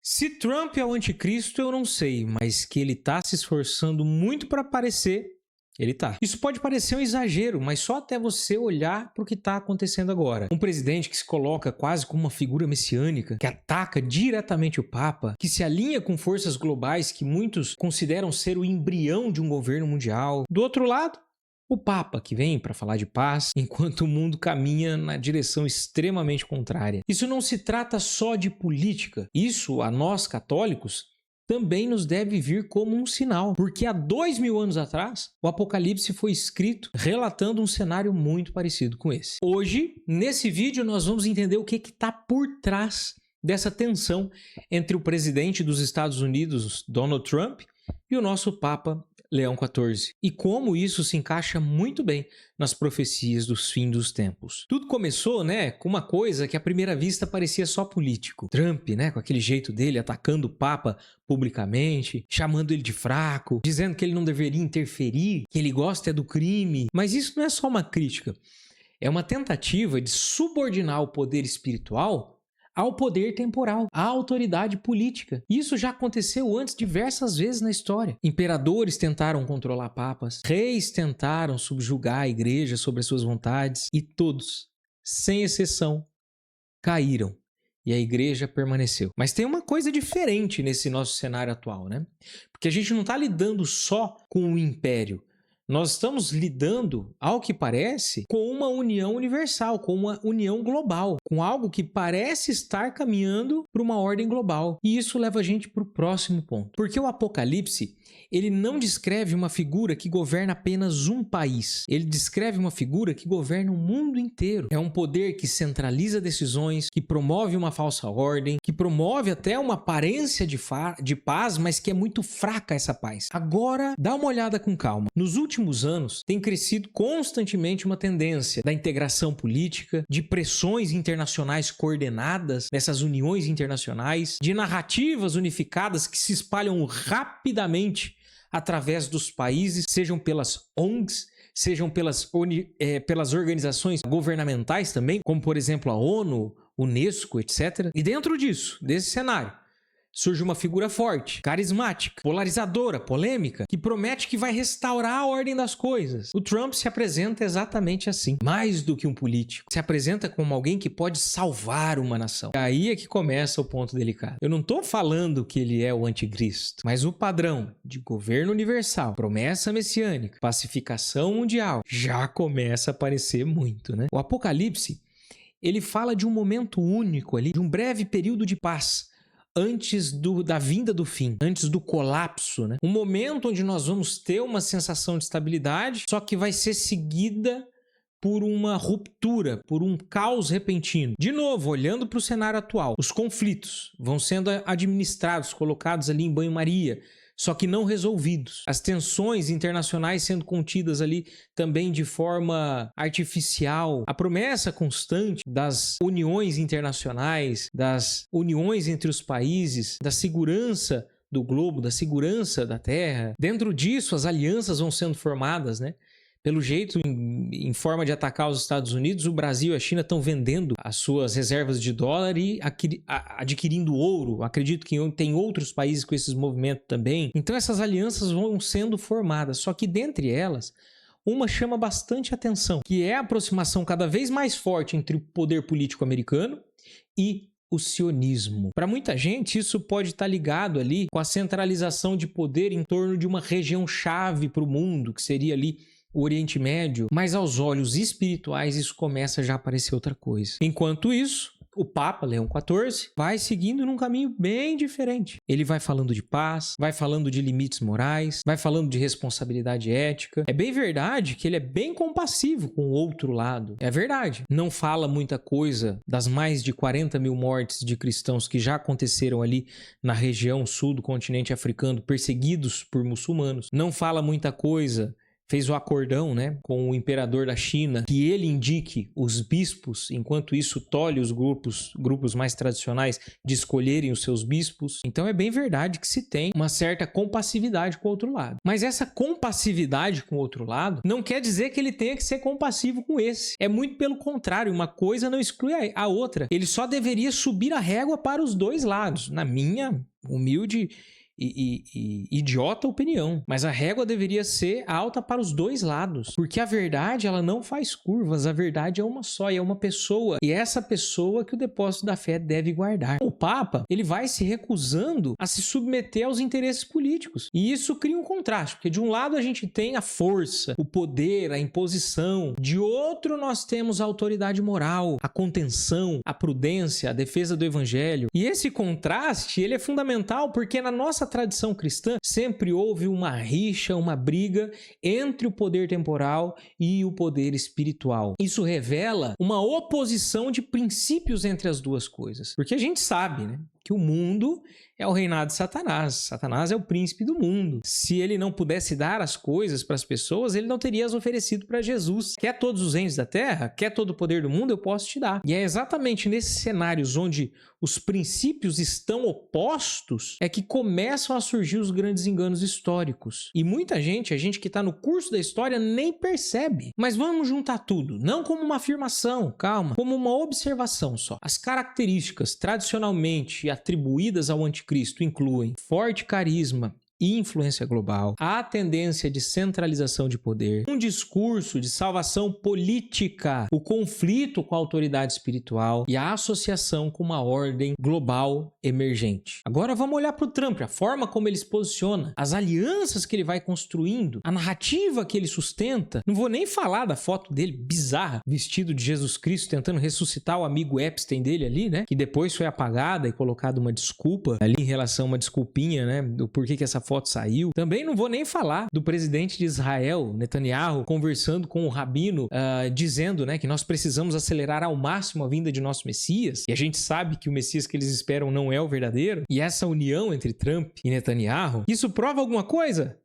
Se Trump é o anticristo, eu não sei, mas que ele tá se esforçando muito para aparecer, ele tá. Isso pode parecer um exagero, mas só até você olhar para o que tá acontecendo agora. Um presidente que se coloca quase como uma figura messiânica, que ataca diretamente o Papa, que se alinha com forças globais que muitos consideram ser o embrião de um governo mundial. Do outro lado, o Papa, que vem para falar de paz, enquanto o mundo caminha na direção extremamente contrária. Isso não se trata só de política. Isso, a nós católicos, também nos deve vir como um sinal. Porque há 2000 anos atrás, o Apocalipse foi escrito relatando um cenário muito parecido com esse. Hoje, nesse vídeo, nós vamos entender o que está por trás dessa tensão entre o presidente dos Estados Unidos, Donald Trump, e o nosso Papa Leão XIV, e como isso se encaixa muito bem nas profecias dos fins dos tempos. Tudo começou, com uma coisa que à primeira vista parecia só político. Trump, com aquele jeito dele, atacando o Papa publicamente, chamando ele de fraco, dizendo que ele não deveria interferir, que ele gosta do crime. Mas isso não é só uma crítica, é uma tentativa de subordinar o poder espiritual ao poder temporal, à autoridade política. Isso já aconteceu antes diversas vezes na história. Imperadores tentaram controlar papas, reis tentaram subjugar a igreja sobre as suas vontades e todos, sem exceção, caíram. E a igreja permaneceu. Mas tem uma coisa diferente nesse nosso cenário atual, Porque a gente não está lidando só com o império. Nós estamos lidando, ao que parece, com uma união universal, com uma união global, com algo que parece estar caminhando para uma ordem global. E isso leva a gente para o próximo ponto. Porque o Apocalipse, ele não descreve uma figura que governa apenas um país. Ele descreve uma figura que governa o mundo inteiro. É um poder que centraliza decisões, que promove uma falsa ordem, que promove até uma aparência de paz, mas que é muito fraca essa paz. Agora, dá uma olhada com calma. Nos últimos anos, tem crescido constantemente uma tendência da integração política, de pressões internacionais coordenadas, dessas uniões internacionais, de narrativas unificadas que se espalham rapidamente através dos países, sejam pelas ONGs, sejam pelas organizações governamentais também, como por exemplo a ONU, Unesco, etc. E dentro disso, desse cenário, surge uma figura forte, carismática, polarizadora, polêmica, que promete que vai restaurar a ordem das coisas. O Trump se apresenta exatamente assim. Mais do que um político. Se apresenta como alguém que pode salvar uma nação. Aí é que começa o ponto delicado. Eu não estou falando que ele é o anticristo, mas o padrão de governo universal, promessa messiânica, pacificação mundial, já começa a aparecer muito, O Apocalipse, ele fala de um momento único ali, de um breve período de paz, antes da vinda do fim, antes do colapso, Um momento onde nós vamos ter uma sensação de estabilidade, só que vai ser seguida por uma ruptura, por um caos repentino. De novo, olhando para o cenário atual, os conflitos vão sendo administrados, colocados ali em banho-maria, só que não resolvidos. As tensões internacionais sendo contidas ali também de forma artificial. A promessa constante das uniões internacionais, das uniões entre os países, da segurança do globo, da segurança da Terra. Dentro disso, as alianças vão sendo formadas, Pelo jeito, em forma de atacar os Estados Unidos, o Brasil e a China estão vendendo as suas reservas de dólar e adquirindo ouro. Acredito que tem outros países com esses movimentos também. Então essas alianças vão sendo formadas, só que dentre elas, uma chama bastante atenção, que é a aproximação cada vez mais forte entre o poder político americano e o sionismo. Para muita gente, isso pode estar ligado ali com a centralização de poder em torno de uma região-chave para o mundo, que seria ali o Oriente Médio, mas aos olhos espirituais isso começa já a parecer outra coisa. Enquanto isso, o Papa Leão XIV vai seguindo num caminho bem diferente. Ele vai falando de paz, vai falando de limites morais, vai falando de responsabilidade ética. É bem verdade que ele é bem compassivo com o outro lado. É verdade. Não fala muita coisa das mais de 40 mil mortes de cristãos que já aconteceram ali na região sul do continente africano, perseguidos por muçulmanos. Não fala muita coisa fez o acordão, né, com o imperador da China, que ele indique os bispos, enquanto isso tolhe os grupos mais tradicionais de escolherem os seus bispos. Então é bem verdade que se tem uma certa compassividade com o outro lado. Mas essa compassividade com o outro lado não quer dizer que ele tenha que ser compassivo com esse. É muito pelo contrário, uma coisa não exclui a outra. Ele só deveria subir a régua para os dois lados, na minha humilde e idiota opinião. Mas a régua deveria ser alta para os dois lados, porque a verdade, ela não faz curvas, a verdade é uma só, e é uma pessoa, e é essa pessoa que o depósito da fé deve guardar. O Papa, ele vai se recusando a se submeter aos interesses políticos, e isso cria um contraste, porque de um lado a gente tem a força, o poder, a imposição, de outro nós temos a autoridade moral, a contenção, a prudência, a defesa do evangelho, e esse contraste, ele é fundamental, porque na nossa tradição cristã sempre houve uma rixa, uma briga entre o poder temporal e o poder espiritual. Isso revela uma oposição de princípios entre as duas coisas. Porque a gente sabe, né, que o mundo é o reinado de Satanás. Satanás é o príncipe do mundo. Se ele não pudesse dar as coisas para as pessoas, ele não teria as oferecido para Jesus. Quer todos os reinos da terra? Quer todo o poder do mundo? Eu posso te dar. E é exatamente nesses cenários onde os princípios estão opostos é que começam a surgir os grandes enganos históricos. E muita gente, a gente que está no curso da história, nem percebe. Mas vamos juntar tudo, não como uma afirmação, calma, como uma observação só. As características tradicionalmente atribuídas ao anticristo incluem forte carisma e influência global, a tendência de centralização de poder, um discurso de salvação política, o conflito com a autoridade espiritual e a associação com uma ordem global emergente. Agora vamos olhar para o Trump, a forma como ele se posiciona, as alianças que ele vai construindo, a narrativa que ele sustenta. Não vou nem falar da foto dele bizarra, vestido de Jesus Cristo, tentando ressuscitar o amigo Epstein dele ali, né? Que depois foi apagada e colocada uma desculpa ali em relação a uma desculpinha, né? Do porquê que essa foto saiu. Também não vou nem falar do presidente de Israel, Netanyahu, conversando com o rabino, dizendo, né, que nós precisamos acelerar ao máximo a vinda de nosso Messias. E a gente sabe que o Messias que eles esperam não é o verdadeiro. E essa união entre Trump e Netanyahu, isso prova alguma coisa?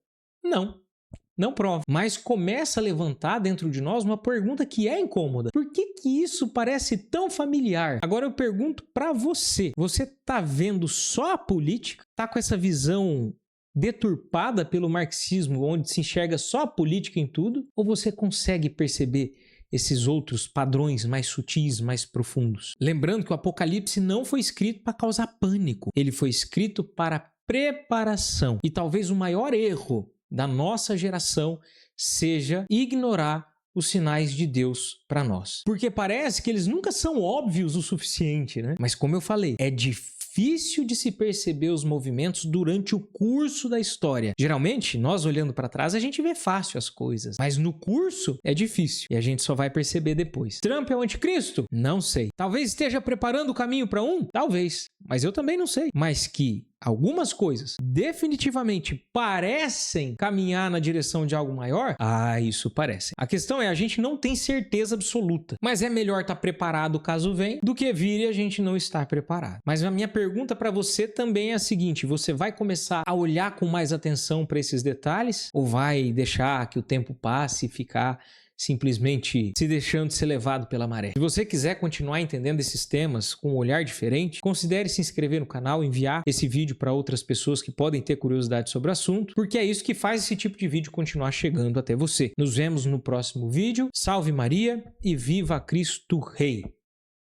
Não prova. Mas começa a levantar dentro de nós uma pergunta que é incômoda. Por que isso parece tão familiar? Agora eu pergunto para você. Você tá vendo só a política? Tá com essa visão deturpada pelo marxismo, onde se enxerga só a política em tudo? Ou você consegue perceber esses outros padrões mais sutis, mais profundos? Lembrando que o Apocalipse não foi escrito para causar pânico. Ele foi escrito para preparação. E talvez o maior erro da nossa geração seja ignorar os sinais de Deus para nós. Porque parece que eles nunca são óbvios o suficiente, né? Mas como eu falei, é difícil de se perceber os movimentos durante o curso da história. Geralmente, nós olhando para trás, a gente vê fácil as coisas, mas no curso é difícil e a gente só vai perceber depois. Trump é o anticristo? Não sei. Talvez esteja preparando o caminho para um? Talvez, mas eu também não sei. Mas que algumas coisas definitivamente parecem caminhar na direção de algo maior? Isso parece. A questão é, a gente não tem certeza absoluta, mas é melhor estar preparado caso venha do que vir e a gente não estar preparado. Mas a minha pergunta para você também é a seguinte: você vai começar a olhar com mais atenção para esses detalhes ou vai deixar que o tempo passe e ficar simplesmente se deixando ser levado pela maré? Se você quiser continuar entendendo esses temas com um olhar diferente, considere se inscrever no canal, enviar esse vídeo para outras pessoas que podem ter curiosidade sobre o assunto, porque é isso que faz esse tipo de vídeo continuar chegando até você. Nos vemos no próximo vídeo. Salve Maria e viva Cristo Rei!